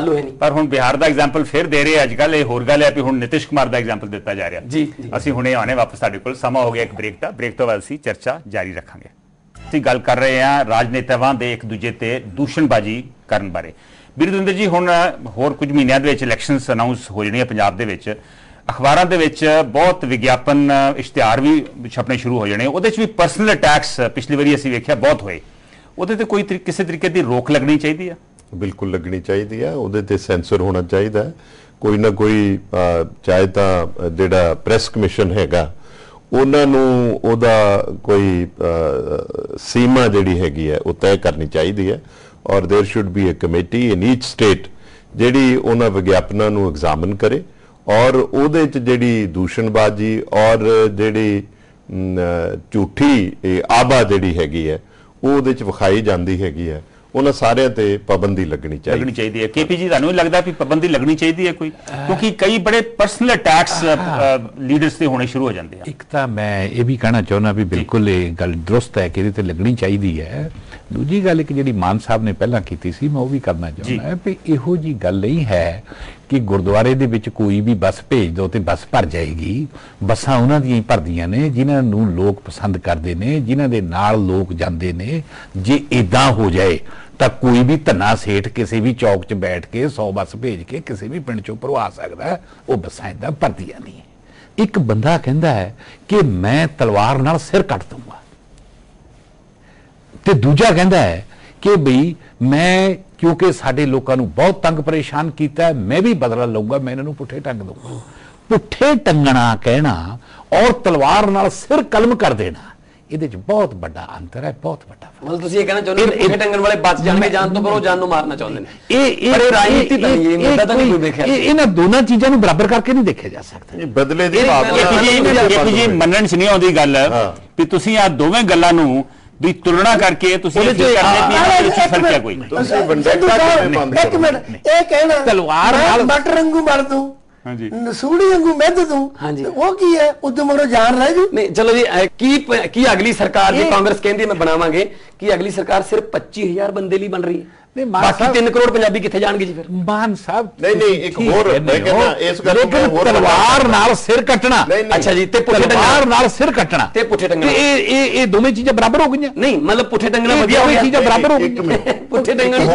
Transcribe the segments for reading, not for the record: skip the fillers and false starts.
चालू है नहीं। पर हुण बिहार का एग्जाम्पल फिर दे रहे अजकल, ये होर गल है भी हुण नीतीश कुमार का एग्जाम्पल दिता जा रहा जी। असीं हुणे आने वापस साडे कोल समा हो गया एक ब्रेक का, ब्रेक तो बाद असीं चर्चा जारी रखांगे। ਅਸੀਂ ਗੱਲ ਕਰ ਰਹੇ ਹਾਂ ਰਾਜਨੇਤਾਵਾਂ ਦੇ ਇੱਕ ਦੂਜੇ ਤੇ ਦੂਸ਼ਣਬਾਜ਼ੀ ਕਰਨ ਬਾਰੇ। ਵੀਰਦਵਿੰਦਰ ਜੀ, ਹੁਣ ਹੋਰ ਕੁਝ ਮਹੀਨਿਆਂ ਦੇ ਵਿੱਚ ਇਲੈਕਸ਼ਨਸ ਅਨਾਉਂਸ ਹੋ ਜਾਣੀਆਂ ਪੰਜਾਬ ਦੇ ਵਿੱਚ, ਅਖਬਾਰਾਂ ਦੇ ਵਿੱਚ ਬਹੁਤ ਵਿਗਿਆਪਨ ਇਸ਼ਤਿਹਾਰ ਵੀ ਛਪਣੇ ਸ਼ੁਰੂ ਹੋ ਜਾਣੇ, ਉਹਦੇ 'ਚ ਵੀ ਪਰਸਨਲ ਅਟੈਕਸ ਪਿਛਲੀ ਵਾਰੀ ਅਸੀਂ ਵੇਖਿਆ ਬਹੁਤ ਹੋਏ, ਉਹਦੇ ਤੇ ਕੋਈ ਕਿਸੇ ਤਰੀਕੇ ਦੀ ਰੋਕ ਲੱਗਣੀ ਚਾਹੀਦੀ ਆ? ਬਿਲਕੁਲ ਲੱਗਣੀ ਚਾਹੀਦੀ ਆ, ਉਹਦੇ ਤੇ ਸੈਂਸਰ ਹੋਣਾ ਚਾਹੀਦਾ, ਕੋਈ ਨਾ ਕੋਈ ਚਾਹੇ ਤਾਂ ਜਿਹੜਾ ਪ੍ਰੈਸ ਕਮਿਸ਼ਨ ਹੈਗਾ ਉਹਨਾਂ ਨੂੰ ਉਹਦਾ ਕੋਈ ਸੀਮਾ ਜਿਹੜੀ ਹੈਗੀ ਹੈ ਉਹ ਤੈਅ ਕਰਨੀ ਚਾਹੀਦੀ ਹੈ, ਔਰ there should be a committee in each state ਜਿਹੜੀ ਉਹਨਾਂ ਵਿਗਿਆਪਨਾਂ ਨੂੰ ਐਗਜ਼ਾਮਨ ਕਰੇ, ਔਰ ਉਹਦੇ 'ਚ ਜਿਹੜੀ ਦੂਸ਼ਣਬਾਜ਼ੀ ਔਰ ਜਿਹੜੀ ਝੂਠੀ ਆਭਾ ਜਿਹੜੀ ਹੈਗੀ ਹੈ ਉਹ ਉਹਦੇ 'ਚ ਵਿਖਾਈ ਜਾਂਦੀ ਹੈਗੀ ਹੈ, ਉਹਨਾਂ ਸਾਰਿਆਂ ਤੇ ਪਾਬੰਦੀ ਲੱਗਣੀ ਚਾਹੀਦੀ ਹੈ। केपी जी, ਤੁਹਾਨੂੰ ਲੱਗਦਾ ਵੀ ਪਾਬੰਦੀ ਲੱਗਣੀ ਚਾਹੀਦੀ ਹੈ ਕੋਈ, ਕਿਉਂਕਿ ਕਈ ਬੜੇ ਪਰਸਨਲ ਅਟੈਕਸ ਲੀਡਰਸ ਤੇ ਹੋਣੇ ਸ਼ੁਰੂ ਹੋ ਜਾਂਦੇ ਆ। ਇੱਕ ਤਾਂ ਮੈਂ ਇਹ ਵੀ ਕਹਿਣਾ ਚਾਹੁੰਦਾ ਵੀ ਬਿਲਕੁਲ ਇਹ ਗੱਲ ਦਰੁਸਤ ਹੈ ਕਿ ਇਹਦੇ ਤੇ ਲੱਗਣੀ ਚਾਹੀਦੀ ਹੈ। ਦੂਜੀ ਗੱਲ ਇੱਕ ਜਿਹੜੀ ਮਾਨ ਸਾਹਿਬ ਨੇ ਪਹਿਲਾਂ ਕੀਤੀ ਸੀ, ਮੈਂ ਉਹ ਵੀ ਕਰਨਾ ਚਾਹੁੰਦਾ ਵੀ ਇਹੋ ਜੀ ਗੱਲ ਨਹੀਂ ਹੈ ਕਿ ਗੁਰਦੁਆਰੇ ਦੇ ਵਿੱਚ ਕੋਈ ਵੀ ਬੱਸ ਭੇਜ ਦਿਓ ਤੇ ਬੱਸ ਭਰ ਜਾਏਗੀ। ਬੱਸਾਂ ਉਹਨਾਂ ਦੀਆਂ ਹੀ ਭਰਦੀਆਂ ਨੇ ਜਿਨ੍ਹਾਂ ਨੂੰ ਲੋਕ ਪਸੰਦ ਕਰਦੇ ਨੇ, ਜਿਨ੍ਹਾਂ ਦੇ ਨਾਲ ਲੋਕ ਜਾਂਦੇ ਨੇ। ਜੇ ਇਦਾਂ ਹੋ ਜਾਏ ਤਾਂ ਕੋਈ ਵੀ ਧੰਨਾ ਸੇਠ ਕਿਸੇ ਵੀ ਚੌਕ 'ਚ ਬੈਠ ਕੇ 100 ਬੱਸ ਭੇਜ ਕੇ ਕਿਸੇ ਵੀ ਪਿੰਡ 'ਚੋਂ ਭਰਵਾ ਸਕਦਾ, ਉਹ ਬੱਸਾਂ ਇਦਾਂ ਭਰਦੀਆਂ ਨਹੀਂ। ਇੱਕ ਬੰਦਾ ਕਹਿੰਦਾ ਹੈ ਕਿ ਮੈਂ ਤਲਵਾਰ ਨਾਲ ਸਿਰ ਕੱਟ ਦੂੰਗਾ, ਤੇ ਦੂਜਾ ਕਹਿੰਦਾ ਹੈ ਕਿ ਬਈ ਮੈਂ ਕਿਉਂਕਿ ਸਾਡੇ ਲੋਕਾਂ ਨੂੰ ਬਹੁਤ ਤੰਗ ਪਰੇਸ਼ਾਨ ਕੀਤਾ, ਮੈਂ ਵੀ ਬਦਲਾ ਲਊਂਗਾ, ਮੈਂ ਇਹਨਾਂ ਨੂੰ ਪੁੱਠੇ ਟੰਗ ਦਊਂਗਾ। ਪੁੱਠੇ ਟੰਗਣਾ ਕਹਿਣਾ ਔਰ ਤਲਵਾਰ ਨਾਲ ਸਿਰ ਕਲਮ ਕਰ ਦੇਣਾ, ਇਹਦੇ 'ਚ ਬਹੁਤ ਵੱਡਾ ਅੰਤਰ ਹੈ, ਬਹੁਤ ਵੱਡਾ। मतलब ਤੁਸੀਂ ਇਹ ਕਹਿਣਾ ਚਾਹੁੰਦੇ ਹੋ ਪੁੱਠੇ ਟੰਗਣ ਵਾਲੇ ਬਚ ਜਾਣਗੇ ਜਾਨ ਤੋਂ, ਪਰ ਉਹ ਜਾਨ ਨੂੰ ਮਾਰਨਾ ਚਾਹੁੰਦੇ ਨੇ। ਇਹ ਰਾਜਨੀਤੀ ਤਾਂ ਨਹੀਂ, ਇਹ ਮੁੱਦਾ ਤਾਂ ਨਹੀਂ ਕੋਈ ਦੇਖਿਆ। ਇਹਨਾਂ ਦੋਨਾਂ ਚੀਜ਼ਾਂ ਨੂੰ ਬਰਾਬਰ ਕਰਕੇ ਨਹੀਂ ਦੇਖਿਆ ਜਾ ਸਕਦਾ। ਬਦਲੇ ਦੀ ਭਾਵਨਾ ਜੀ ਮੰਨਣ 'ਚ ਨਹੀਂ ਆਉਂਦੀ ਗੱਲ ਵੀ ਤੁਸੀਂ ਆ ਦੋਵੇਂ ਗੱਲਾਂ ਨੂੰ ਵੀ ਤੁਲਨਾ ਕਰਕੇ ਤੁਸੀਂ ਇੱਕ ਮਿੰਟ, ਇਹ ਕਹਿਣਾ ਤਲਵਾਰ ਨਾਲ ਬੱਟ ਰੰਗੂ ਮਰ ਦੂੰ, ਹਾਂਜੀ ਨਸੂੜੀ ਵਾਂਗੂ ਮਿੱਧ ਦੂੰ, ਉਹ ਕੀ ਹੈ? ਉਦੋਂ ਮਗਰੋਂ ਜਾਨ ਰਹਿ ਜੂ। ਨਹੀਂ ਚਲੋ ਜੀ, ਕੀ ਅਗਲੀ ਸਰਕਾਰ ਦੀ ਕਾਂਗਰਸ ਕਹਿੰਦੀ ਮੈਂ ਬਣਾਵਾਂਗੇ, ਕੀ ਅਗਲੀ ਸਰਕਾਰ ਸਿਰਫ 25,000 ਬੰਦੇ ਲਈ ਬਣ ਰਹੀ ਹੈ? ਬਾਕੀ 3 ਕਰੋੜ ਪੰਜਾਬੀ ਕਿੱਥੇ ਜਾਣਗੇ ਜੀ ਫਿਰ? ਮਾਨ ਸਾਹਿਬ ਨਹੀਂ ਇੱਕ ਹੋਰ ਮੈਂ ਕਹਿੰਦਾ ਇਸ ਗੱਲ ਨੂੰ ਹੋਰ ਤਲਵਾਰ ਨਾਲ ਸਿਰ ਕੱਟਣਾ, ਅੱਛਾ ਜੀ, ਤੇ ਪੁੱਠੇ ਤਲਵਾਰ ਨਾਲ ਸਿਰ ਕੱਟਣਾ ਤੇ ਪੁੱਠੇ ਟੰਗਣਾ, ਇਹ ਦੋਵੇਂ ਚੀਜ਼ਾਂ ਬਰਾਬਰ ਹੋ ਗਈਆਂ? ਨਹੀਂ ਮਤਲਬ ਪੁੱਠੇ ਟੰਗਣਾ ਵਧੀਆ ਹੋਈ ਚੀਜ਼ਾਂ ਬਰਾਬਰ ਹੋ ਗਈਆਂ। ਪੁੱਠੇ ਟੰਗਣ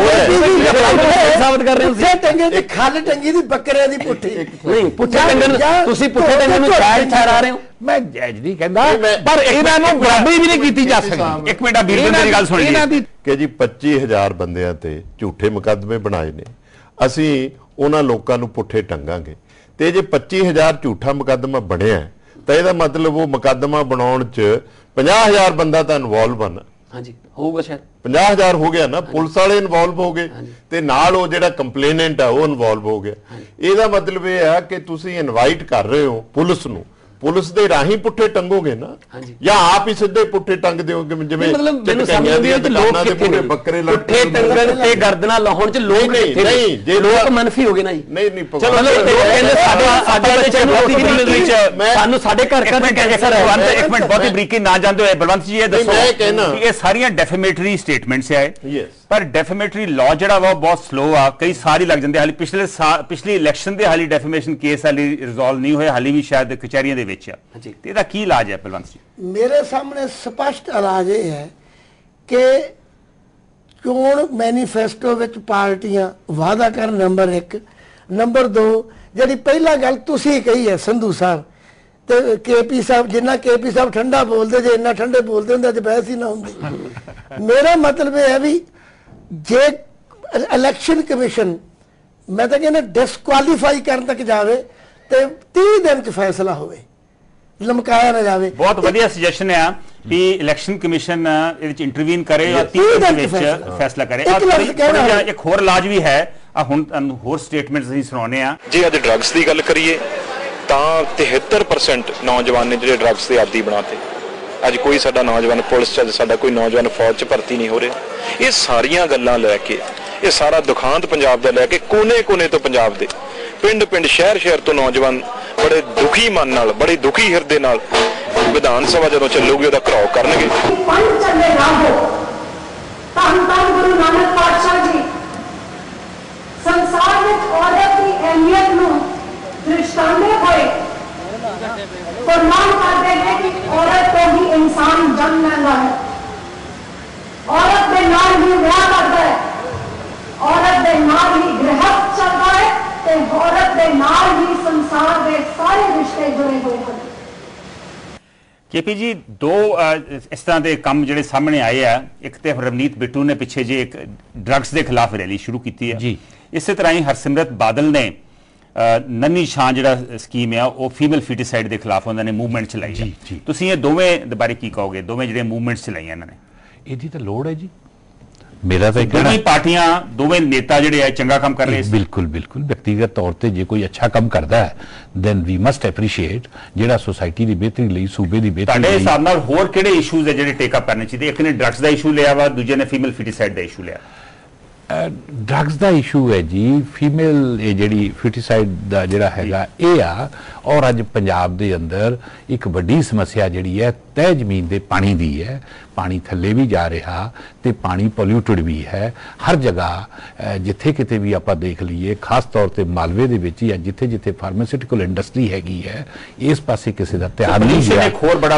ਸਾਬਤ ਕਰ ਰਹੇ ਹੋ ਪੁੱਠੇ ਟੰਗੇ ਤੇ ਖੱਲ ਟੰਗੀ ਦੀ ਬੱਕਰਿਆਂ ਦੀ ਪੁੱਠੀ। ਨਹੀਂ ਪੁੱਠੇ ਟੰਗਣ, ਤੁਸੀਂ ਪੁੱਠੇ ਟੰਗਣ ਨੂੰ ਜਾਇਜ਼ ਠਹਿਰਾ ਰਹੇ ਹੋ। ਮੈਂ ਜਾਇਜ਼ ਨਹੀਂ ਕਹਿੰਦਾ, ਪਰ ਇਹਨਾਂ ਨੂੰ ਬਰਾਬਰੀ ਵੀ ਨਹੀਂ ਕੀਤੀ ਜਾ ਸਕਦੀ। ਇੱਕ ਮਿੰਟ ਵੀਰਵਿੰਦਰ ਦੀ ਗੱਲ ਸੁਣ ਲਈ ਕਿ ਜੀ 25,000 ਬੰਦਿਆਂ ਤੇ ਝੂਠੇ ਮੁਕੱਦਮੇ ਬਣਾਏ ਨੇ, ਅਸੀਂ ਉਹਨਾਂ ਲੋਕਾਂ ਨੂੰ ਪੁੱਠੇ ਟੰਗਾਂਗੇ। ਤੇ ਜੇ 25,000 ਝੂਠਾ ਮੁਕੱਦਮਾ ਬਣਿਆ ਤਾਂ ਇਹਦਾ ਮਤਲਬ ਉਹ ਮੁਕੱਦਮਾ ਬਣਾਉਣ 'ਚ 50,000 ਬੰਦਾ ਤਾਂ ਇਨਵੋਲਵ ਹਨ। ਹਾਂਜੀ ਹੋਊਗਾ, ਸ਼ਾਇਦ 50,000 ਹੋ ਗਿਆ ਨਾ, ਪੁਲਿਸ ਵਾਲੇ ਇਨਵੋਲਵ ਹੋ ਗਏ ਤੇ ਨਾਲ ਉਹ ਜਿਹੜਾ ਕੰਪਲੇਨੈਂਟ ਆ ਉਹ ਇਨਵੋਲਵ ਹੋ ਗਿਆ। ਇਹਦਾ ਮਤਲਬ ਇਹ ਆ ਕਿ ਤੁਸੀਂ ਇਨਵਾਈਟ ਕਰ ਰਹੇ ਹੋ ਪੁਲਿਸ ਨੂੰ, ਪੁਲਿਸ ਦੇ ਰਾਹੀਂ ਪੁੱਠੇ ਟੰਗੋਗੇ ਨਾ, ਜਾਂ ਆਪ ਹੀ ਸਿੱਧੇ ਪੁੱਠੇ ਟੰਗ ਦਿਓਗੇ? ਜਿਵੇਂ ਮਤਲਬ ਮੈਨੂੰ ਸਮਝ ਆਉਂਦੀ ਹੈ ਕਿ ਲੋਕ ਕਿੱਥੇ ਬੱਕਰੇ ਪੁੱਠੇ ਟੰਗਣ ਤੇ ਗਰਦਨਾਂ ਲਾਉਣ 'ਚ ਲੋਕ ਕਿੱਥੇ ਨਹੀਂ, ਜੇ ਲੋਕ ਮਨਫੀ ਹੋ ਗਏ ਨਾ ਜੀ। ਨਹੀਂ ਚਲੋ ਲੋਕ ਕਹਿੰਦੇ ਸਾਨੂੰ ਸਾਡੇ ਘਰ ਘਰ ਕੈਂਸਰ ਹੈ। ਇੱਕ ਮਿੰਟ ਬਹੁਤੀ ਬਰੀਕੀ ਨਾ ਜਾਂਦੇ ਹੋਏ ਬਲਵੰਤ ਜੀ ਇਹ ਦੱਸੋ ਕਿ ਇਹ ਸਾਰੀਆਂ ਡੈਫੇਮੇਟਰੀ ਸਟੇਟਮੈਂਟਸ ਹੈ, ਪਰ ਡੈਫੇਮੇਟਰੀ ਲਾਅ ਜਿਹੜਾ ਵਾ ਬਹੁਤ ਸਲੋ ਆ, ਕਈ ਸਾਲ ਹੀ ਲੱਗ ਜਾਂਦੇ। ਹਾਲੇ ਪਿਛਲੀ ਇਲੈਕਸ਼ਨ ਦੇ ਹਾਲੀ ਡੈਫੇਮੇਸ਼ਨ ਕੇਸ ਹਾਲੀ ਰਿਜ਼ੋਲਵ ਨਹੀਂ ਹੋਏ, ਹਾਲੀ ਵੀ ਸ਼ਾਇਦ ਕਚਹਿਰੀਆਂ ਦੇ ਵਿੱਚ ਆ। ਤੇ ਇਹਦਾ ਕੀ ਇਲਾਜ ਹੈ ਬਲਵੰਤ ਜੀ? ਮੇਰੇ ਸਾਹਮਣੇ ਸਪਸ਼ਟ ਇਲਾਜ ਇਹ ਹੈ ਕਿ ਚੋਣ ਮੈਨੀਫੈਸਟੋ ਵਿੱਚ ਪਾਰਟੀਆਂ ਵਾਅਦਾ ਕਰਨ, ਨੰਬਰ 1। ਨੰਬਰ 2, ਜਿਹੜੀ ਪਹਿਲਾ ਗੱਲ ਤੁਸੀਂ ਕਹੀ ਹੈ ਸੰਧੂ ਸਾਹਿਬ ਤੇ ਕੇਪੀ ਸਾਹਿਬ, ਜਿੰਨਾ ਕੇਪੀ ਸਾਹਿਬ ਠੰਡਾ ਬੋਲਦੇ, ਜੇ ਇੰਨਾ ਠੰਡੇ ਬੋਲਦੇ ਹੁੰਦੇ ਅੱਜ ਬਹਿਸ ਹੀ ਨਾ ਹੁੰਦੀ। ਮੇਰਾ ਮਤਲਬ ਇਹ ਹੈ ਵੀ ਜੇ ਇਲੈਕਸ਼ਨ ਕਮਿਸ਼ਨ ਮੈਂ ਤਾਂ ਕਹਿੰਦਾ ਡਿਸਕੁਆਲੀਫਾਈ ਕਰਨ ਤੱਕ ਜਾਵੇ ਤੇ 30 ਦਿਨ 'ਚ ਫੈਸਲਾ ਹੋਵੇ, ਲਮਕਾਇਆ ਨਾ ਜਾਵੇ। ਬਹੁਤ ਵਧੀਆ ਸੁਜੈਸ਼ਨ ਹੈ ਵੀ ਇਲੈਕਸ਼ਨ ਕਮਿਸ਼ਨ ਇਹਦੇ ਵਿੱਚ ਇੰਟਰਵੀਨ ਕਰੇ ਔਰ 30 ਦਿਨ ਵਿੱਚ ਫੈਸਲਾ ਕਰੇ। ਇੱਕ ਹੋਰ ਇਲਾਜ ਵੀ ਹੈ, ਹੁਣ ਤੁਹਾਨੂੰ ਹੋਰ ਸਟੇਟਮੈਂਟਸ ਅਸੀਂ ਸੁਣਾਉਣੇ ਆ। ਜੇ ਅੱਜ ਡਰੱਗਸ ਦੀ ਗੱਲ ਕਰੀਏ ਤਾਂ 73% ਨੌਜਵਾਨ ਨੇ ਜਿਹੜੇ ਡਰੱਗਸ ਦੇ ਆਦੀ ਬਣਾਤੇ। ਅੱਜ ਕੋਈ ਸਾਡਾ ਨੌਜਵਾਨ ਪੁਲਿਸ 'ਚ, ਸਾਡਾ ਕੋਈ ਨੌਜਵਾਨ ਫੌਜ 'ਚ ਭਰਤੀ ਨਹੀਂ ਹੋ ਰਿਹਾ। ਇਹ ਸਾਰੀਆਂ ਗੱਲਾਂ ਲੈ ਕੇ, ਇਹ ਸਾਰਾ ਦੁਖਾਂਤ ਪੰਜਾਬ ਦਾ ਲੈ ਕੇ ਕੋਨੇ-ਕੋਨੇ ਤੋਂ ਪੰਜਾਬ ਦੇ ਪਿੰਡ-ਪਿੰਡ, ਸ਼ਹਿਰ-ਸ਼ਹਿਰ ਤੋਂ ਨੌਜਵਾਨ ਬੜੇ ਦੁਖੀ ਮਨ ਨਾਲ, ਬੜੇ ਦੁਖੀ ਹਿਰਦੇ ਨਾਲ ਵਿਧਾਨ ਸਭਾ ਜਦੋਂ ਚੱਲੂਗੀ ਉਹਦਾ ਘਰਾਓ ਕਰਨਗੇ। ਗੁਰੂ ਨਾਨਕ ਪਾਤਸ਼ਾਹ ਜੀ ਸੰਸਾਰ ਵਿੱਚ ਔਰਤ ਦੀ ਅਹਿਮੀਅਤ ਨੂੰ ਦਰਸਾਉਂਦੇ ਹੋਏ फरमान करते हैं कि औरत को ही इंसान जन्म लेना है, औरत के नाल ही विआह करता है, औरत के नाल ही गृहस्थ चलता है, ते औरत के नाल ही संसार के सारे रिश्ते जुड़े हुए हैं। केपी जी, दो इस तरह के काम जो सामने आए हैं, एक तो रवनीत बिट्टू ने पिछे जे एक ड्रग्स के खिलाफ रैली शुरू की है जी, इस तरह ही हरसिमरत बादल ने नन्ही छां जिहड़ा स्कीम है वो फीमेल फीटिसाइड के खिलाफ उन्होंने मूवमेंट चलाई है। तुसीं ये दोवें बारे की कहोगे, दोवें जिहड़े मूवमेंट्स चलाइयां इन्होंने? ਇਹਦੀ ਤਾਂ ਲੋੜ ਹੈ ਜੀ। मेरा तो दोवें पार्टियां दोवें नेता जिहड़े है चंगा काम कर रहे हैं। बिल्कुल बिल्कुल, व्यक्तिगत तौर पर जे कोई अच्छा काम करता है दैन वी मस्ट एप्रीशिएट, जिहड़ा सोसाइटी की बेहतरी लई, सूबे की बेहतरी तुहाडे हिसाब नाल होर किहड़े इशूज है जिहड़े टेक अप करने चाहिए? एक ने ड्रग्स का इशू लिया वा, दूजे ने फीमेल फीटिसाइड का इशू लिया। ड्रग्स का इशू है जी, फीमेल जी फिटिसाइड का जोड़ा है ये आ, और अज पंजाब के अंदर एक वड्डी समस्या जी है तय जमीन के पानी की है। पानी थले भी जा रहा तो पानी पोल्यूटेड भी है हर जगह, जिथे किते भी आप देख लीए, खास तौर पर मालवे के विच या जिथे जिथे फार्मास्यूटिकल इंडस्ट्री हैगी है, इस पासे किसी का ध्यान नहीं गया। बहुत बड़ा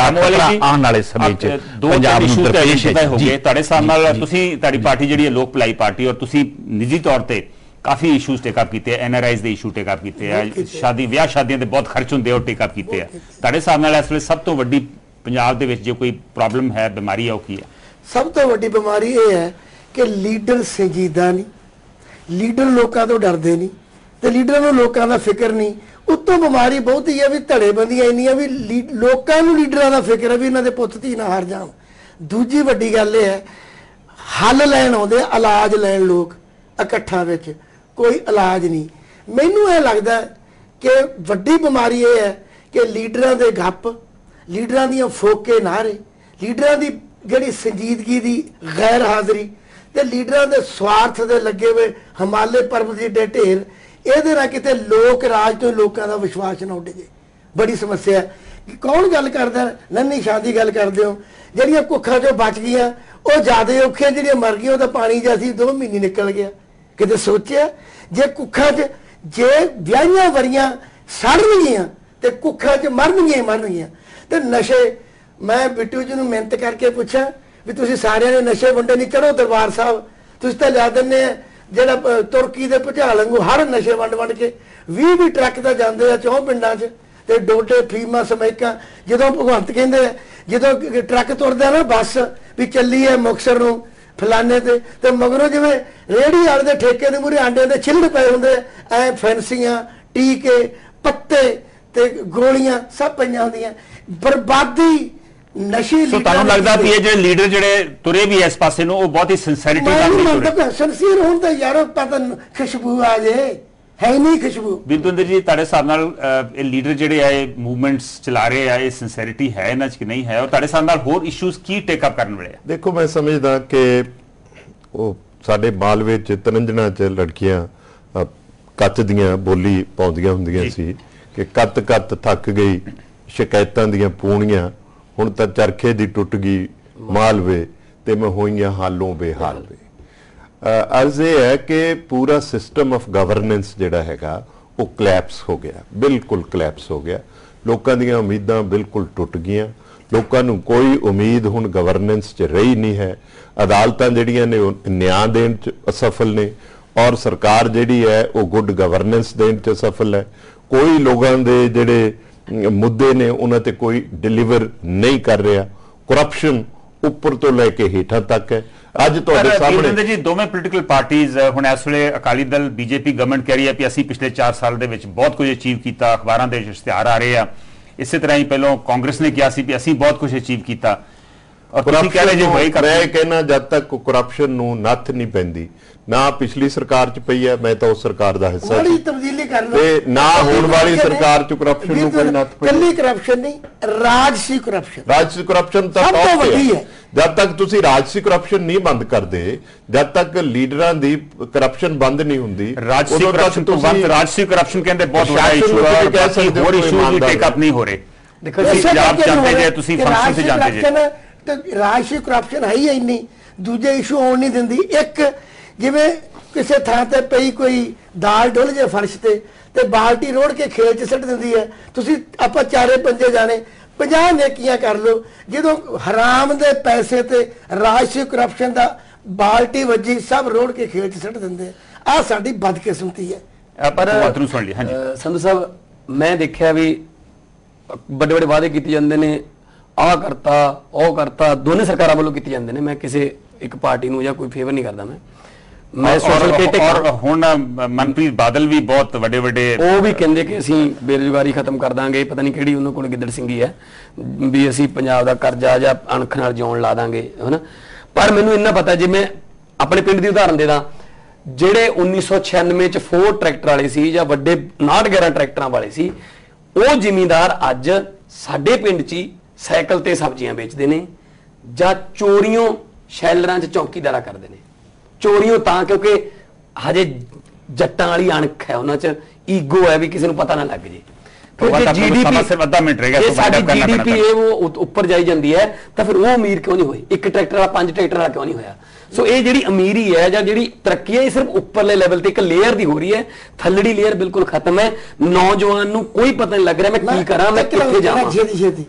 आने वाले समय पंजाब नूं दरपेश है। तुहाडे हिसाब नाल तुहाडी पार्टी जिहड़ी है लोक भलाई पार्टी, और तुसीं निजी तौर पर काफ़ी इशूज टेकअप किए, NRIs के इशू टेकअप किए, शादी ब्याह शादियों के बहुत खर्च होंगे और टेकअप किए, तुहाडे हिसाब नाल इस वेले सब तो वड्डी पंजाब दे विच जो कोई प्रॉब्लम है, बीमारी है, वो की है? सब तो वड्डी बीमारी ये है कि लीडर संजीदा नहीं, लीडर लोगों तो डरते नहीं, तो लीडर को लोगों का फिक्र नहीं। उत्तों बीमारी बहुत ही है भी धड़ेबंदियां इन्नियां भी लोगों को लीडर का फिक्र है भी इन्होंने पुत्त धी ना हार जान। दूजी वड्डी गल ये है हल लैन आउंदे, इलाज लैन लोग इकट्ठा विच कोई इलाज नहीं। मैनू ये लगता है कि वड्डी बीमारी ये है कि लीडरां दे गप, लीडरां दीयां फोके नारे, लीडरां दी जिहड़ी संजीदगी दी गैर हाज़री ते लीडरां दे स्वार्थ दे लगे हुए हिमालय पर्वत दे ढेर, इहदे नाल किते लोक राज तो लोकां दा विश्वास ना उड़ जे। बड़ी समस्या है। कौन गल करदा? नन्ही छां दी गल करदे हो, जिहड़ियां कुखां चों बच गईयां ਉਹ ਜ਼ਿਆਦਾ ਔਖੀਆਂ ਜਿਹੜੀਆਂ ਮਰ ਗਈਆਂ ਉਹਦਾ ਪਾਣੀ ਜਿਹਾ ਸੀ 2 ਮਹੀਨੇ ਨਿਕਲ ਗਿਆ। ਕਿਤੇ ਸੋਚਿਆ ਜੇ ਕੁੱਖਾਂ 'ਚ ਜੇ ਵਿਆਹੀਆਂ ਵਰੀਆਂ ਸੜਨਗੀਆਂ ਤੇ ਕੁੱਖਾਂ 'ਚ ਮਰਨਗੀਆਂ ਤੇ ਨਸ਼ੇ। ਮੈਂ ਬਿੱਟੂ ਜੀ ਨੂੰ ਮਿਹਨਤ ਕਰਕੇ ਪੁੱਛਾਂ ਵੀ ਤੁਸੀਂ ਸਾਰਿਆਂ ਨੇ ਨਸ਼ੇ ਵੰਡੇ ਨਹੀਂ, ਚੜੋ ਦਰਬਾਰ ਸਾਹਿਬ, ਤੁਸੀਂ ਤਾਂ ਲਿਆ ਦਿੰਦੇ ਆ ਜਿਹੜਾ ਤੁਰਕੀ ਦੇ ਭੁਚਾਲ ਵਾਂਗੂ ਹਰ ਨਸ਼ੇ ਵੰਡ ਕੇ 20 ਟਰੱਕ ਤਾਂ ਜਾਂਦੇ ਆ 4 ਪਿੰਡਾਂ 'ਚ ਤੇ ਡੋਡੇ ਫੀਮਾ ਸਮੈਕਾਂ। ਜਦੋਂ ਭਗਵੰਤ ਕਹਿੰਦੇ ਜਦੋਂ ਟਰੱਕ ਤੁਰਦਾ ਨਾ ਬੱਸ ਵੀ ਚੱਲੀ ਹੈ ਮੁਕਤਸਰ ਨੂੰ ਫਲਾਣੇ ਤੇ ਮਗਰੋਂ ਜਿਵੇਂ ਰੇਹੜੀ ਵਾਲੇ ਦੇ ਠੇਕੇ ਦੇ ਮੂਹਰੇ ਆਂਡੇ ਦੇ ਛਿੱਲੜ ਪਏ ਹੁੰਦੇ ਐ, ਫੈਂਸੀਆਂ, ਟੀਕੇ, ਪੱਤੇ ਤੇ ਗੋਲੀਆਂ ਸਭ ਪਈਆਂ ਹੁੰਦੀਆਂ। ਬਰਬਾਦੀ ਨਸ਼ੇ। ਸੋ ਤੁਹਾਨੂੰ ਲੱਗਦਾ ਵੀ ਇਹ ਜਿਹੜੇ ਲੀਡਰ ਜਿਹੜੇ ਤੁਰੇ ਵੀ ਇਸ ਪਾਸੇ ਨੂੰ ਉਹ ਬਹੁਤ ਹੀ ਸਿੰਸੈਰਿਟੀ ਨਾਲ ਤੁਰੇ? ਸਿੰਸੀਅਰ ਹੋਣ ਤਾਂ ਯਾਰ ਪਤਾ ਖੁਸ਼ਬੂ ਆ ਜੇ है ही नहीं खुशबू। बिंदुंदर जी, तुहाडे हिसाब नाल लीडर जिहड़े है मूवमेंट्स चला रहे हैं, ये सिंसैरिटी है इन्हां च कि नहीं है, और तुहाडे हिसाब नाल होर इशूज की टेकअप करन वाले? देखो, मैं समझदा कि वो साडे मालवे च तरंजना च लड़कियां कत दियां बोली पाउंदियां हुंदियां सी कि कत थक गई शिकायतां दियां पूणियां, हुण तां चरखे दी टुट गई मालवे ते मैं होईयां हालों बेहाल वे। अर्ज ये है कि पूरा सिस्टम ऑफ गवर्नेंस जिहड़ा हैगा वो कलैप्स हो गया, बिल्कुल कलैप्स हो गया। लोगों दी उम्मीदां बिल्कुल टुट गईयां, लोगों नूं कोई उम्मीद हुण गवर्नेंस च रही नहीं है। अदालतां जिहड़ियां ने न्याय देण च असफल ने, और सरकार जिहड़ी है वो गुड गवर्नेंस देण च असफल है। कोई लोगों दे जिहड़े मुद्दे ने उन्हां ते कोई डिलीवर नहीं कर रहा। करप्शन उपर तो लैके हेठां तक है। ਅੱਜ ਤੁਹਾਡੇ ਸਾਹਮਣੇ ਜੀ ਦੋਵੇਂ ਪੋਲੀਟੀਕਲ ਪਾਰਟੀਜ਼ ਹੁਣ ਇਸ ਵੇਲੇ ਅਕਾਲੀ ਦਲ BJP ਗਵਰਨਮੈਂਟ ਕਹਿ ਰਹੀ ਹੈ ਕਿ ਅਸੀਂ ਪਿਛਲੇ 4 ਸਾਲ ਦੇ ਵਿੱਚ ਬਹੁਤ ਕੁਝ ਅਚੀਵ ਕੀਤਾ, ਅਖਬਾਰਾਂ ਦੇ ਇਸ਼ਤਿਹਾਰ ਆ ਰਹੇ ਆ। ਇਸੇ ਤਰ੍ਹਾਂ ਹੀ ਪਹਿਲਾਂ ਕਾਂਗਰਸ ਨੇ ਕਿਹਾ ਸੀ ਕਿ ਅਸੀਂ ਬਹੁਤ ਕੁਝ ਅਚੀਵ ਕੀਤਾ, ਔਰ ਤੁਸੀਂ ਕਹਿ ਰਹੇ ਜੇ ਹੋਈ ਕਰ। ਮੈਂ ਕਹਿਣਾ ਜਦ ਤੱਕ ਕਰਪਸ਼ਨ ਨੂੰ ਨੱਥ ਨਹੀਂ ਪੈਂਦੀ, ਨਾ ਪਿਛਲੀ ਸਰਕਾਰ ਚ ਪਈ ਹੈ, ਮੈਂ ਤਾਂ ਉਸ ਸਰਕਾਰ ਦਾ ਹਿੱਸਾ ਬੜੀ ਤਬਦੀਲੀ ਕਰ ਲਓ, ਤੇ ਨਾ ਹੋਣ ਵਾਲੀ ਸਰਕਾਰ ਚ ਕਰਪਸ਼ਨ ਨੂੰ ਕੋਈ ਨੱਥ ਪਈ। ਕੱਲੀ ਕਰਪਸ਼ਨ ਨਹੀਂ, ਰਾਜਸੀ ਕਰਪਸ਼ਨ ਤਾਂ ਬਹੁਤ ਵੱਡੀ ਹੈ। ਜਦ ਤੱਕ ਤੁਸੀਂ ਰਾਜਸੀ ਕਰਪਸ਼ਨ ਨਹੀਂ ਬੰਦ ਕਰਦੇ, ਜਦ ਤੱਕ ਲੀਡਰਾਂ ਦੀ ਕਰਪਸ਼ਨ ਬੰਦ ਨਹੀਂ ਹੁੰਦੀ, ਰਾਜਸੀ ਕਰਪਸ਼ਨ ਤੋਂ ਬਾਅਦ ਰਾਜਸੀ ਕਰਪਸ਼ਨ ਕਹਿੰਦੇ ਬਹੁਤ ਵੱਡਾ ਇਸ਼ੂ ਹੈ, ਕਹਿ ਸਕਦੇ ਹੋਰ ਇਸ਼ੂ ਵੀ ਟੇਕ ਅਪ ਨਹੀਂ ਹੋ ਰਹੇ। ਦੇਖੋ ਤੁਸੀਂ ਪੰਜਾਬ ਜਾਂਦੇ ਜੇ, ਤੁਸੀਂ ਫੰਕਸ਼ਨ ਤੇ ਜਾਂਦੇ ਜੇ, ਤੇ ਰਾਜਸੀ ਕਰਪਸ਼ਨ ਹੈ ਹੀ ਇੰਨੀ, ਦੂਜੇ ਇਸ਼ੂ ਆਉਣ ਨਹੀਂ ਦਿੰਦੀ। ਇੱਕ ਜਿਵੇਂ ਕਿਸੇ ਥਾਂ ਤੇ ਪਈ ਕੋਈ ਦਾਲ ਡੁੱਲ ਜੇ ਫਰਸ਼ ਤੇ ਬਾਲਟੀ ਰੋੜ ਕੇ ਖੇਲ 'ਚ ਸਿੱਟ ਦਿੰਦੀ ਹੈ। ਤੁਸੀਂ ਆਪਾਂ ਚਾਰੇ ਪੰਜੇ ਜਾਣੇ 50 ਨੇਕੀਆਂ ਕਰ ਲਓ, ਜਦੋਂ ਹਰਾਮ ਦੇ ਪੈਸੇ ਤੇ ਰਾਜਸੀ ਕਰਪਸ਼ਨ ਦਾ ਬਾਲਟੀ ਵੱਜੀ ਸਭ ਰੋੜ ਕੇ ਖੇਲ 'ਚ ਸਿੱਟ ਦਿੰਦੇ ਆ ਸਾਡੀ ਬਦਕਿਸਮਤੀ ਹੈ। ਪਰ ਸੰਧੂ ਸਾਹਿਬ ਮੈਂ ਦੇਖਿਆ ਵੀ ਵੱਡੇ ਵੱਡੇ ਵਾਅਦੇ ਕੀਤੇ ਜਾਂਦੇ ਨੇ, ਆਹ ਕਰਤਾ ਉਹ ਕਰਤਾ, ਦੋਨੇ ਸਰਕਾਰਾਂ ਵੱਲੋਂ ਕੀਤੇ ਜਾਂਦੇ ਨੇ। ਮੈਂ ਕਿਸੇ ਇੱਕ ਪਾਰਟੀ ਨੂੰ ਜਾਂ ਕੋਈ ਫੇਵਰ ਨਹੀਂ ਕਰਦਾ, ਮੈਂ ਸੋਸ਼ਲ ਕ੍ਰਿਟਿਕ। ਔਰ ਹੁਣ ਮਨਪ੍ਰੀਤ ਬਾਦਲ ਵੀ ਬਹੁਤ ਵੱਡੇ ਉਹ ਵੀ ਕਹਿੰਦੇ ਕਿ ਅਸੀਂ ਬੇਰੁਜ਼ਗਾਰੀ ਖਤਮ ਕਰ ਦਾਂਗੇ, ਪਤਾ ਨਹੀਂ ਕਿਹੜੀ ਉਹਨਾਂ ਕੋਲ ਗਿੱਦੜ ਸਿੰਘੀ ਹੈ ਵੀ ਅਸੀਂ ਪੰਜਾਬ ਦਾ ਕਰਜ਼ਾ ਜਾਂ ਅਣਖ ਨਾਲ ਜਿਉਣ ਲਾ ਦਾਂਗੇ, ਹਨਾ। ਪਰ ਮੈਨੂੰ ਇੰਨਾ ਪਤਾ, ਜੇ ਮੈਂ ਆਪਣੇ ਪਿੰਡ ਦੀ ਉਦਾਹਰਨ ਦੇ ਦਾਂ, ਜਿਹੜੇ 1996 ਚ 4 ਟਰੈਕਟਰ ਵਾਲੇ ਸੀ ਜਾਂ ਵੱਡੇ 59 ਟਰੈਕਟਰਾਂ ਵਾਲੇ ਸੀ, ਉਹ ਜ਼ਿਮੀਂਦਾਰ ਅੱਜ ਸਾਡੇ ਪਿੰਡ 'ਚ ਹੀ ਸਾਈਕਲ ਤੇ ਸਬਜ਼ੀਆਂ ਵੇਚਦੇ ਨੇ ਜਾਂ ਚੋਰੀਆਂ ਸ਼ੈਲਰਾਂ 'ਚ ਚੌਕੀਦਾਰਾ ਕਰਦੇ ਨੇ। ਚੋਰੀਆਂ ਤਾਂ ਕਿਉਂਕਿ ਹਜੇ ਜੱਟਾਂ ਵਾਲੀ ਅਣਖ ਹੈ, ਉਹਨਾਂ 'ਚ ਈਗੋ ਹੈ ਵੀ ਕਿਸੇ ਨੂੰ ਪਤਾ ਨਾ ਲੱਗ ਜੇ। GDP ਉਹ ਉੱਪਰ ਜਾਈ ਜਾਂਦੀ ਹੈ ਤਾਂ ਫਿਰ ਉਹ ਅਮੀਰ ਕਿਉਂ ਨਹੀਂ ਹੋਏ? ਇੱਕ ਟਰੈਕਟਰ ਵਾਲਾ 5 ਟਰੈਕਟਰ ਵਾਲਾ ਕਿਉਂ ਨਹੀਂ ਹੋਇਆ? ਸੋ ਇਹ ਜਿਹੜੀ ਅਮੀਰੀ ਹੈ ਜਾਂ ਜਿਹੜੀ ਤਰੱਕੀ ਹੈ, ਇਹ ਸਿਰਫ ਉੱਪਰਲੇ ਲੈਵਲ ਤੇ ਇੱਕ ਲੇਅਰ ਦੀ ਹੋ ਰਹੀ ਹੈ, ਥੱਲੜੀ ਲੇਅਰ ਬਿਲਕੁਲ ਖਤਮ ਹੈ। ਨੌਜਵਾਨ ਨੂੰ ਕੋਈ ਪਤਾ ਨਹੀਂ ਲੱਗ ਰਿਹਾ ਮੈਂ ਕੀ ਕਰਾਂ, ਮੈਂ ਕਿੱਥੇ ਜਾਵਾਂ।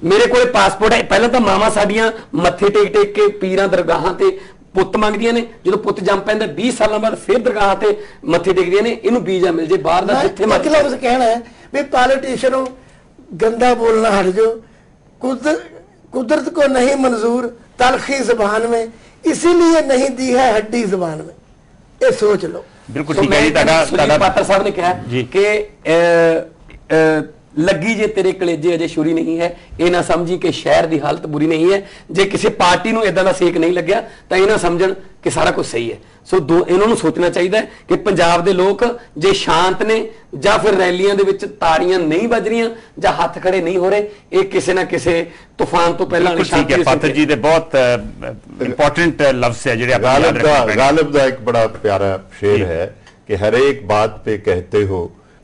ਮੇਰੇ ਕੋਲ ਪਾਸਪੋਰਟ ਹੈ, ਪਹਿਲਾਂ ਤਾਂ ਮਾਵਾਂ ਸਾਡੀਆਂ ਮੱਥੇ ਟੇਕ ਟੇਕ ਕੇ ਪੀਰਾਂ ਦਰਗਾਹਾਂ ਤੇ ਪੁੱਤ ਮੰਗਦੀਆਂ ਨੇ, ਜਦੋਂ ਪੁੱਤ ਜੰਮ ਪੈਂਦਾ 20 ਸਾਲਾਂ ਬਾਅਦ ਫਿਰ ਦਰਗਾਹਾਂ ਤੇ ਮੱਥੇ ਟੇਕਦੀਆਂ ਨੇ, ਇਹਨੂੰ ਵੀਜ਼ਾ ਮਿਲ ਜੇ ਬਾਹਰ ਦਾ, ਜਿੱਥੇ ਮਤਲਬ ਕਹਿਣਾ ਹੈ ਵੀ पॉलिटिशियनों गंदा बोलना हट जो, कुदरत को नहीं मंजूर तलखी जबान में, इसीलिए नहीं दी है हड्डी जबान में, ये सोच लो। बिल्कुल ठीक है। पात्र साहब ने कहा कि लगी जे तेरे कलेजे अजे छुरी नहीं है, ये ना समझी कि शहर की हालत बुरी नहीं है। जे किसी पार्टी नूं इदां दा सेक नहीं लग्या तो ये ना समझण कि सारा कुछ सही है। सो इन्होंने सोचना चाहिए कि पंजाब के लोग जे शांत ने ਜਾਂ ਫਿਰ ਰੈਲੀਆਂ ਦੇ ਵਿੱਚ ਤਾੜੀਆਂ ਨਹੀਂ ਵੱਜ ਰਹੀਆਂ ਜਾਂ ਹੱਥ ਖੜੇ ਨਹੀਂ ਹੋ ਰਹੇ, ਇਹ ਕਿਸੇ ਨਾ ਕਿਸੇ ਤੂਫਾਨ ਤੋਂ ਪਹਿਲਾਂ ਠੀਕ ਹੈ। ਪਾਤਰ ਜੀ ਦੇ ਬਹੁਤ ਇੰਪੋਰਟੈਂਟ ਲਫ਼ਜ਼ ਹੈ ਜਿਹੜੇ गालिब का एक बड़ा प्यारा शेर है कि हर एक बात पे कहते हो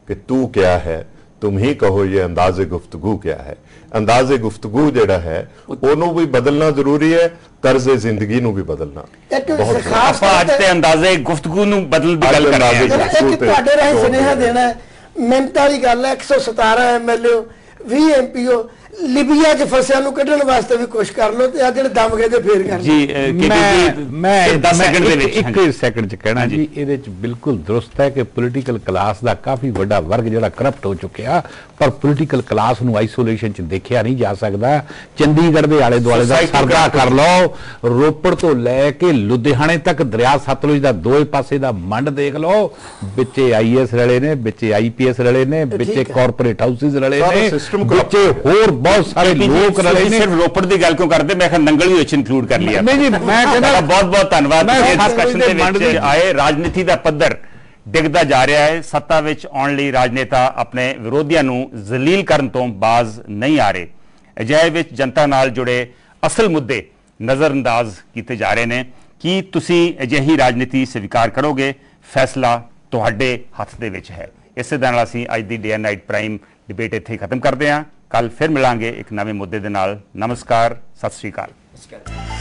कि तू क्या है, तुम ही कहो ये अंदाज़े गुफ्तगू क्या है। अंदाज़े गुफ्तगू जिहड़ा है ਉਹਨੂੰ भी बदलना जरूरी है, तर्ज़े जिंदगी ਨੂੰ भी बदलना बहुत। ਆਪਾਂ ਅੱਜ ਤੇ ਅੰਦਾਜ਼ੇ ਗੁਫ਼ਤਗੂ ਨੂੰ ਬਦਲਣ ਦੀ ਗੱਲ ਕਰ ਰਹੇ ਹਾਂ। ਇੱਕ ਤੁਹਾਡੇ ਰਾਹੀਂ ਸੁਨੇਹਾ ਦੇਣਾ, ਮਿੰਟ ਵਾਲੀ ਗੱਲ ਹੈ, 117 MLA 20 MPO ਲੀਬੀਆ 'ਚ ਫਸਿਆਂ ਨੂੰ ਕੱਢਣ ਵਾਸਤੇ ਵੀ ਕੋਸ਼ਿਸ਼ ਕਰ ਲਓ ਤੇ ਆ ਜਿਹੜੇ ਦਮ ਗਏ ਤੇ ਫੇਰ ਕਰ ਜੀ। ਮੈਂ 10 ਸੈਕਿੰਡ ਦੇ ਵਿੱਚ ਇੱਕ ਸੈਕਿੰਡ 'ਚ ਕਹਿਣਾ ਜੀ, ਇਹਦੇ 'ਚ ਬਿਲਕੁਲ ਦਰੁਸਤ ਹੈ ਕਿ ਪੋਲੀਟੀਕਲ ਕਲਾਸ ਦਾ ਕਾਫੀ ਵੱਡਾ ਵਰਗ ਜਿਹੜਾ ਕਰਪਟ ਹੋ ਚੁੱਕਿਆ, ਪਰ ਪੋਲੀਟੀਕਲ ਕਲਾਸ ਨੂੰ ਆਈਸੋਲੇਸ਼ਨ 'ਚ ਦੇਖਿਆ ਨਹੀਂ ਜਾ ਸਕਦਾ। ਚੰਡੀਗੜ੍ਹ ਦੇ ਆਲੇ ਦੁਆਲੇ ਦਾ ਸਰਦਾ ਕਰ ਲਓ, ਰੋਪੜ ਤੋਂ ਲੈ ਕੇ ਲੁਧਿਆਣੇ ਤੱਕ ਦਰਿਆ ਸਤਲੁਜ ਦਾ ਦੋਏ ਪਾਸੇ ਦਾ ਮੰਡ ਦੇਖ ਲਓ, ਵਿੱਚੇ IAS ਰਲੇ ਨੇ, ਵਿੱਚੇ IPS ਰਲੇ ਨੇ, ਵਿੱਚੇ ਕਾਰਪੋਰੇਟ ਹਾਊਸਿਸ ਰਲੇ ਨੇ, ਵਿੱਚੇ ਹੋਰ ਬਹੁਤ ਸਾਰੇ ਲੋਕ ਰਲੇ ਨੇ। ਸਿਰਫ ਰੋਪੜ ਦੀ ਗੱਲ ਕਿਉਂ ਕਰਦੇ? ਮੈਂ ਕਿਹਾ ਨੰਗਲ ਵੀ ਵਿੱਚ ਇਨਕਲੂਡ ਕਰ ਲਿਆ। ਨਹੀਂ ਜੀ, ਮੈਂ ਕਹਿੰਦਾ ਬਹੁਤ ਬਹੁਤ ਧੰਨਵਾਦ। ਇਸ ਡਿਸਕਸ਼ਨ ਦੇ ਵਿੱਚ ਆਏ ਰਾਜਨੀਤੀ ਦਾ ਪੱਧਰ ਡਿੱਗਦਾ ਜਾ ਰਿਹਾ ਹੈ। ਸੱਤਾ ਵਿੱਚ ਆਉਣ ਲਈ ਰਾਜਨੇਤਾ ਆਪਣੇ ਵਿਰੋਧੀਆਂ ਨੂੰ ਜ਼ਲੀਲ ਕਰਨ ਤੋਂ ਬਾਜ਼ ਨਹੀਂ ਆ ਰਹੇ। ਅਜਿਹੇ ਵਿੱਚ ਜਨਤਾ ਨਾਲ ਜੁੜੇ ਅਸਲ ਮੁੱਦੇ ਨਜ਼ਰਅੰਦਾਜ਼ ਕੀਤੇ ਜਾ ਰਹੇ ਨੇ। ਕੀ ਤੁਸੀਂ ਅਜਿਹੀ ਰਾਜਨੀਤੀ ਸਵੀਕਾਰ ਕਰੋਗੇ? ਫੈਸਲਾ ਤੁਹਾਡੇ ਹੱਥ ਦੇ ਵਿੱਚ ਹੈ। ਇਸੇ ਦੇ ਨਾਲ ਅਸੀਂ ਅੱਜ ਦੀ day and night prime debate ਇੱਥੇ ਖਤਮ ਕਰਦੇ ਹਾਂ। ਕੱਲ ਫਿਰ ਮਿਲਾਂਗੇ ਇੱਕ ਨਵੇਂ ਮੁੱਦੇ ਦੇ ਨਾਲ। ਨਮਸਕਾਰ, ਸਤਿ ਸ਼੍ਰੀ ਅਕਾਲ।